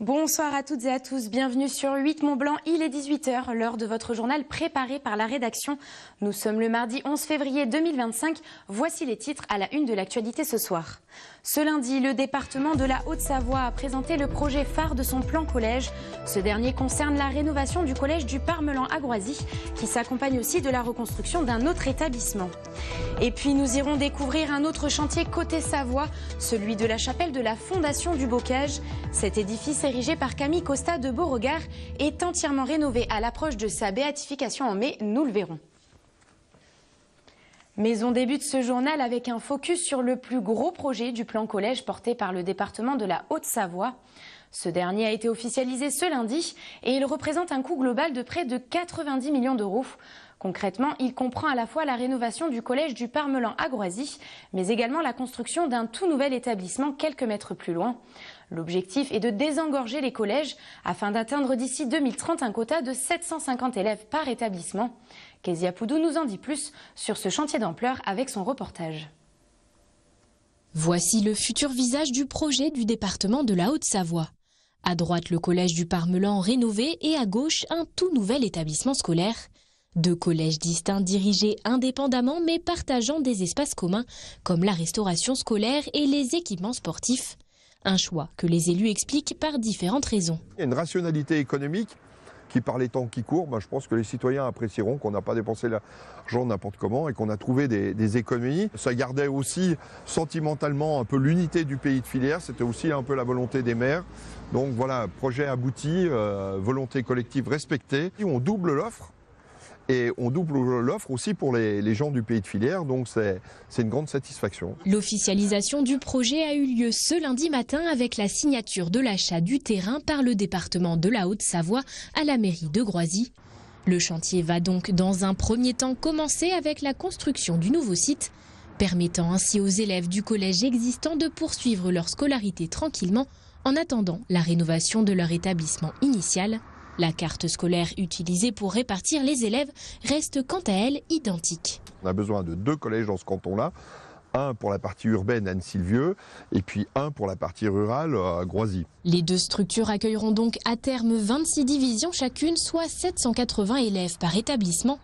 Bonsoir à toutes et à tous, bienvenue sur 8 Mont-Blanc, il est 18 h, l'heure de votre journal préparé par la rédaction. Nous sommes le mardi 11 février 2025, voici les titres à la une de l'actualité ce soir. Ce lundi, le département de la Haute-Savoie a présenté le projet phare de son plan collège. Ce dernier concerne la rénovation du collège du Parmelan à Groisy, qui s'accompagne aussi de la reconstruction d'un autre établissement. Et puis nous irons découvrir un autre chantier côté Savoie, celui de la chapelle de la Fondation du Bocage. Cet édifice érigé par Camille Costa de Beauregard est entièrement rénové à l'approche de sa béatification en mai, nous le verrons. Mais on débute ce journal avec un focus sur le plus gros projet du plan collège porté par le département de la Haute-Savoie. Ce dernier a été officialisé ce lundi et il représente un coût global de près de 90 millions d'euros. Concrètement, il comprend à la fois la rénovation du collège du Parmelan à Groisy, mais également la construction d'un tout nouvel établissement quelques mètres plus loin. L'objectif est de désengorger les collèges afin d'atteindre d'ici 2030 un quota de 750 élèves par établissement. Kezia Poudou nous en dit plus sur ce chantier d'ampleur avec son reportage. Voici le futur visage du projet du département de la Haute-Savoie. À droite, le collège du Parmelan rénové et à gauche, un tout nouvel établissement scolaire. Deux collèges distincts dirigés indépendamment mais partageant des espaces communs comme la restauration scolaire et les équipements sportifs. Un choix que les élus expliquent par différentes raisons. Il y a une rationalité économique qui, par les temps qui courent, je pense que les citoyens apprécieront qu'on n'a pas dépensé l'argent n'importe comment et qu'on a trouvé des économies. Ça gardait aussi sentimentalement un peu l'unité du pays de filière, c'était aussi un peu la volonté des maires. Donc voilà, projet abouti, volonté collective respectée. On double l'offre. Et on double l'offre aussi pour les gens du pays de filière, donc c'est une grande satisfaction. L'officialisation du projet a eu lieu ce lundi matin avec la signature de l'achat du terrain par le département de la Haute-Savoie à la mairie de Groisy. Le chantier va donc dans un premier temps commencer avec la construction du nouveau site, permettant ainsi aux élèves du collège existant de poursuivre leur scolarité tranquillement en attendant la rénovation de leur établissement initial. La carte scolaire utilisée pour répartir les élèves reste quant à elle identique. On a besoin de 2 collèges dans ce canton-là, un pour la partie urbaine Anne-Sylvieux et puis un pour la partie rurale à Groisy. Les deux structures accueilleront donc à terme 26 divisions chacune, soit 780 élèves par établissement.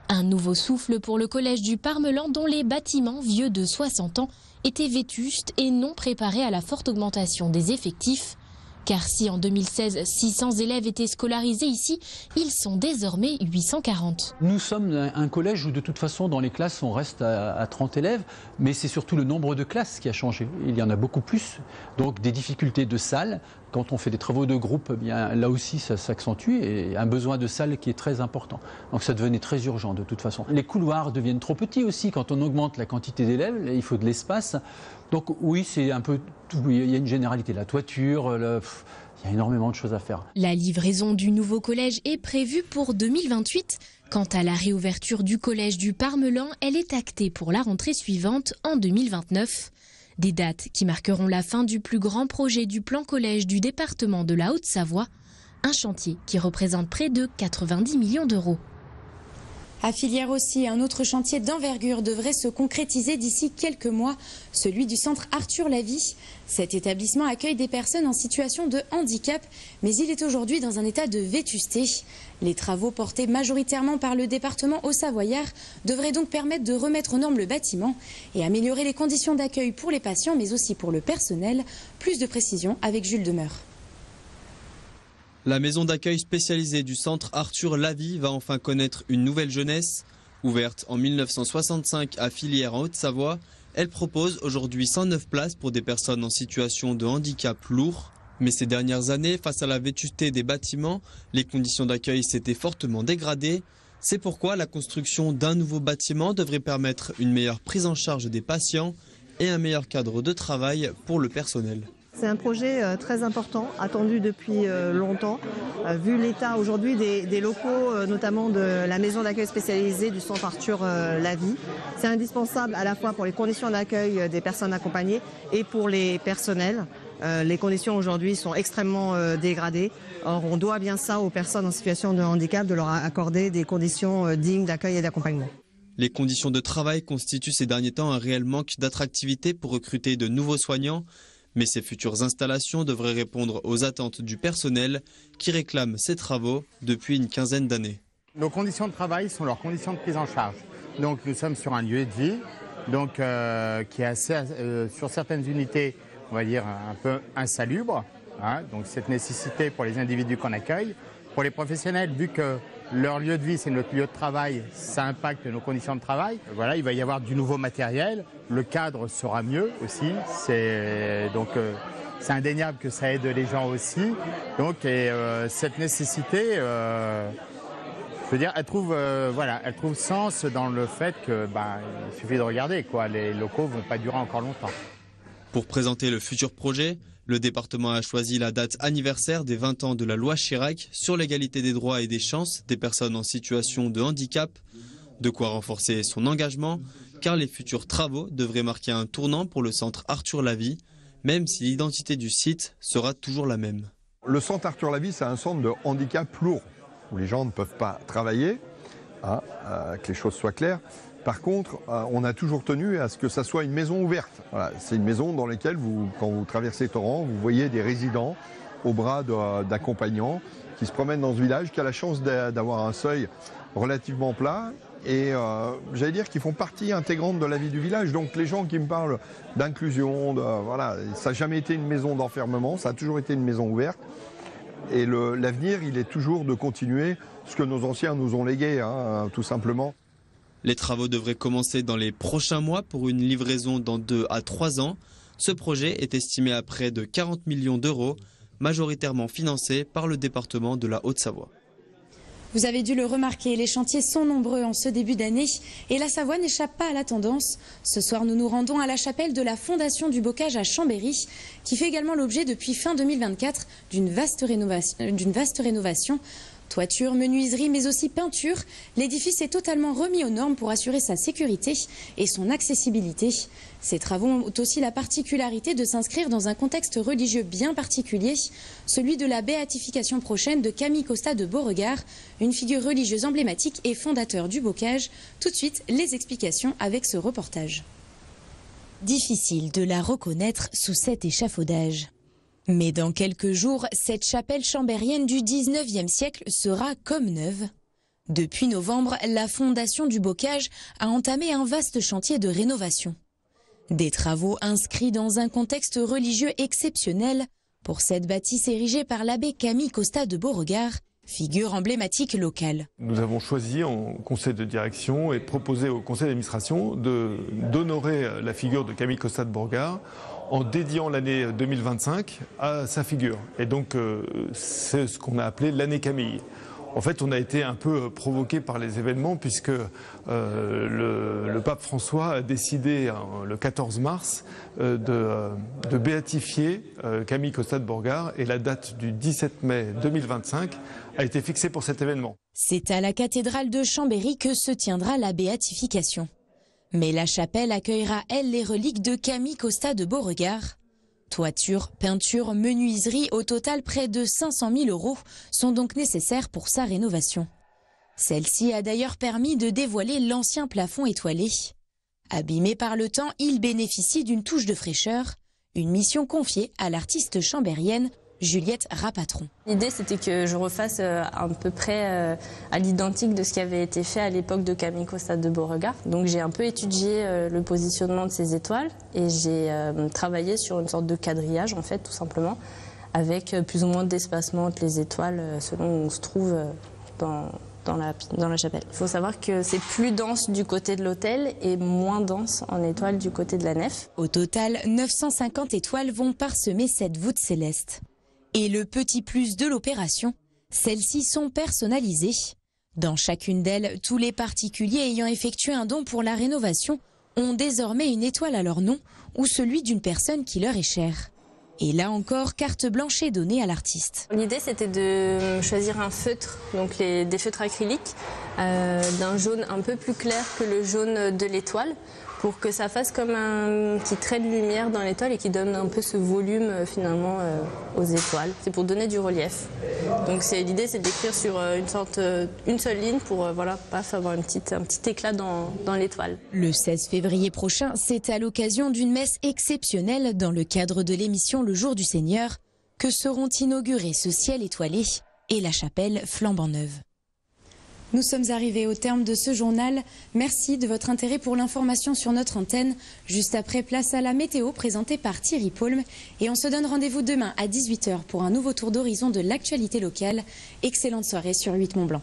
Un nouveau souffle pour le collège du Parmelan dont les bâtiments vieux de 60 ans étaient vétustes et non préparés à la forte augmentation des effectifs. Car si en 2016, 600 élèves étaient scolarisés ici, ils sont désormais 840. Nous sommes un collège où de toute façon dans les classes on reste à 30 élèves, mais c'est surtout le nombre de classes qui a changé. Il y en a beaucoup plus, donc des difficultés de salles. Quand on fait des travaux de groupe, eh bien, là aussi ça s'accentue et un besoin de salle qui est très important. Donc ça devenait très urgent de toute façon. Les couloirs deviennent trop petits aussi. Quand on augmente la quantité d'élèves, il faut de l'espace. Donc oui, c'est un peu tout. Il y a une généralité. La toiture, il y a énormément de choses à faire. La livraison du nouveau collège est prévue pour 2028. Quant à la réouverture du collège du Parmelan, elle est actée pour la rentrée suivante en 2029. Des dates qui marqueront la fin du plus grand projet du plan collège du département de la Haute-Savoie, un chantier qui représente près de 90 millions d'euros. À Filière aussi, un autre chantier d'envergure devrait se concrétiser d'ici quelques mois, celui du centre Arthur Lavie. Cet établissement accueille des personnes en situation de handicap, mais il est aujourd'hui dans un état de vétusté. Les travaux portés majoritairement par le département haut-savoyard devraient donc permettre de remettre aux normes le bâtiment et améliorer les conditions d'accueil pour les patients, mais aussi pour le personnel. Plus de précisions avec Jules Demeur. La maison d'accueil spécialisée du centre Arthur Lavie va enfin connaître une nouvelle jeunesse. Ouverte en 1965 à Filière en Haute-Savoie, elle propose aujourd'hui 109 places pour des personnes en situation de handicap lourd. Mais ces dernières années, face à la vétusté des bâtiments, les conditions d'accueil s'étaient fortement dégradées. C'est pourquoi la construction d'un nouveau bâtiment devrait permettre une meilleure prise en charge des patients et un meilleur cadre de travail pour le personnel. C'est un projet très important, attendu depuis longtemps, vu l'état aujourd'hui des locaux, notamment de la maison d'accueil spécialisée du centre Arthur Lavie. C'est indispensable à la fois pour les conditions d'accueil des personnes accompagnées et pour les personnels. Les conditions aujourd'hui sont extrêmement dégradées. Or, on doit bien ça aux personnes en situation de handicap, de leur accorder des conditions dignes d'accueil et d'accompagnement. Les conditions de travail constituent ces derniers temps un réel manque d'attractivité pour recruter de nouveaux soignants. Mais ces futures installations devraient répondre aux attentes du personnel qui réclame ces travaux depuis une quinzaine d'années. Nos conditions de travail sont leurs conditions de prise en charge. Donc nous sommes sur un lieu de vie qui est assez, sur certaines unités, on va dire un peu insalubre. Hein, donc cette nécessité pour les individus qu'on accueille. Pour les professionnels, vu que leur lieu de vie, c'est notre lieu de travail, ça impacte nos conditions de travail. Voilà, il va y avoir du nouveau matériel, le cadre sera mieux aussi. C'est indéniable que ça aide les gens aussi. Donc cette nécessité, je veux dire, elle trouve sens dans le fait que il suffit de regarder, quoi. Les locaux vont pas durer encore longtemps. Pour présenter le futur projet, le département a choisi la date anniversaire des 20 ans de la loi Chirac sur l'égalité des droits et des chances des personnes en situation de handicap. De quoi renforcer son engagement, car les futurs travaux devraient marquer un tournant pour le centre Arthur Lavie, même si l'identité du site sera toujours la même. Le centre Arthur Lavie, c'est un centre de handicap lourd, où les gens ne peuvent pas travailler, que les choses soient claires. Par contre, on a toujours tenu à ce que ça soit une maison ouverte. Voilà, c'est une maison dans laquelle, quand vous traversez Torrent, vous voyez des résidents au bras d'accompagnants qui se promènent dans ce village, qui a la chance d'avoir un seuil relativement plat. Et j'allais dire qu'ils font partie intégrante de la vie du village. Donc les gens qui me parlent d'inclusion, voilà, ça n'a jamais été une maison d'enfermement, ça a toujours été une maison ouverte. Et l'avenir, il est toujours de continuer ce que nos anciens nous ont légué, tout simplement. Les travaux devraient commencer dans les prochains mois pour une livraison dans 2 à 3 ans. Ce projet est estimé à près de 40 millions d'euros, majoritairement financé par le département de la Haute-Savoie. Vous avez dû le remarquer, les chantiers sont nombreux en ce début d'année et la Savoie n'échappe pas à la tendance. Ce soir, nous nous rendons à la chapelle de la Fondation du Bocage à Chambéry, qui fait également l'objet depuis fin 2024 d'une vaste rénovation. Toiture, menuiserie, mais aussi peinture, l'édifice est totalement remis aux normes pour assurer sa sécurité et son accessibilité. Ces travaux ont aussi la particularité de s'inscrire dans un contexte religieux bien particulier, celui de la béatification prochaine de Camille Costa de Beauregard, une figure religieuse emblématique et fondateur du Bocage. Tout de suite, les explications avec ce reportage. Difficile de la reconnaître sous cet échafaudage. Mais dans quelques jours, cette chapelle chambérienne du 19e siècle sera comme neuve. Depuis novembre, la Fondation du Bocage a entamé un vaste chantier de rénovation. Des travaux inscrits dans un contexte religieux exceptionnel pour cette bâtisse érigée par l'abbé Camille Costa de Beauregard, figure emblématique locale. Nous avons choisi en conseil de direction et proposé au conseil d'administration d'honorer la figure de Camille Costa de Beauregard en dédiant l'année 2025 à sa figure. Et donc c'est ce qu'on a appelé l'année Camille. En fait, on a été un peu provoqué par les événements puisque le pape François a décidé le 14 mars de béatifier Camille Costa de Beauregard et la date du 17 mai 2025 a été fixée pour cet événement. C'est à la cathédrale de Chambéry que se tiendra la béatification. Mais la chapelle accueillera, elle, les reliques de Camille Costa de Beauregard. Toiture, peinture, menuiserie, au total près de 500 000 € sont donc nécessaires pour sa rénovation. Celle-ci a d'ailleurs permis de dévoiler l'ancien plafond étoilé. Abîmé par le temps, il bénéficie d'une touche de fraîcheur, une mission confiée à l'artiste chambérienne Juliette Rapatron. L'idée, c'était que je refasse à peu près à l'identique de ce qui avait été fait à l'époque de Camille Costa de Beauregard. Donc j'ai un peu étudié le positionnement de ces étoiles et j'ai travaillé sur une sorte de quadrillage, en fait, tout simplement, avec plus ou moins d'espacement entre les étoiles selon où on se trouve dans la chapelle. Il faut savoir que c'est plus dense du côté de l'autel et moins dense en étoiles du côté de la nef. Au total, 950 étoiles vont parsemer cette voûte céleste. Et le petit plus de l'opération, celles-ci sont personnalisées. Dans chacune d'elles, tous les particuliers ayant effectué un don pour la rénovation ont désormais une étoile à leur nom ou celui d'une personne qui leur est chère. Et là encore, carte blanche est donnée à l'artiste. L'idée, c'était de choisir un feutre, donc des feutres acryliques, d'un jaune un peu plus clair que le jaune de l'étoile, pour que ça fasse comme un petit trait de lumière dans l'étoile et qui donne un peu ce volume finalement aux étoiles. C'est pour donner du relief. Donc l'idée c'est d'écrire sur une seule ligne pour voilà, paf, avoir un petit éclat dans l'étoile. Le 16 février prochain, c'est à l'occasion d'une messe exceptionnelle dans le cadre de l'émission Le Jour du Seigneur que seront inaugurés ce ciel étoilé et la chapelle flambant neuve. Nous sommes arrivés au terme de ce journal. Merci de votre intérêt pour l'information sur notre antenne. Juste après, place à la météo présentée par Thierry Paulme. Et on se donne rendez-vous demain à 18 h pour un nouveau tour d'horizon de l'actualité locale. Excellente soirée sur 8 Mont Blanc.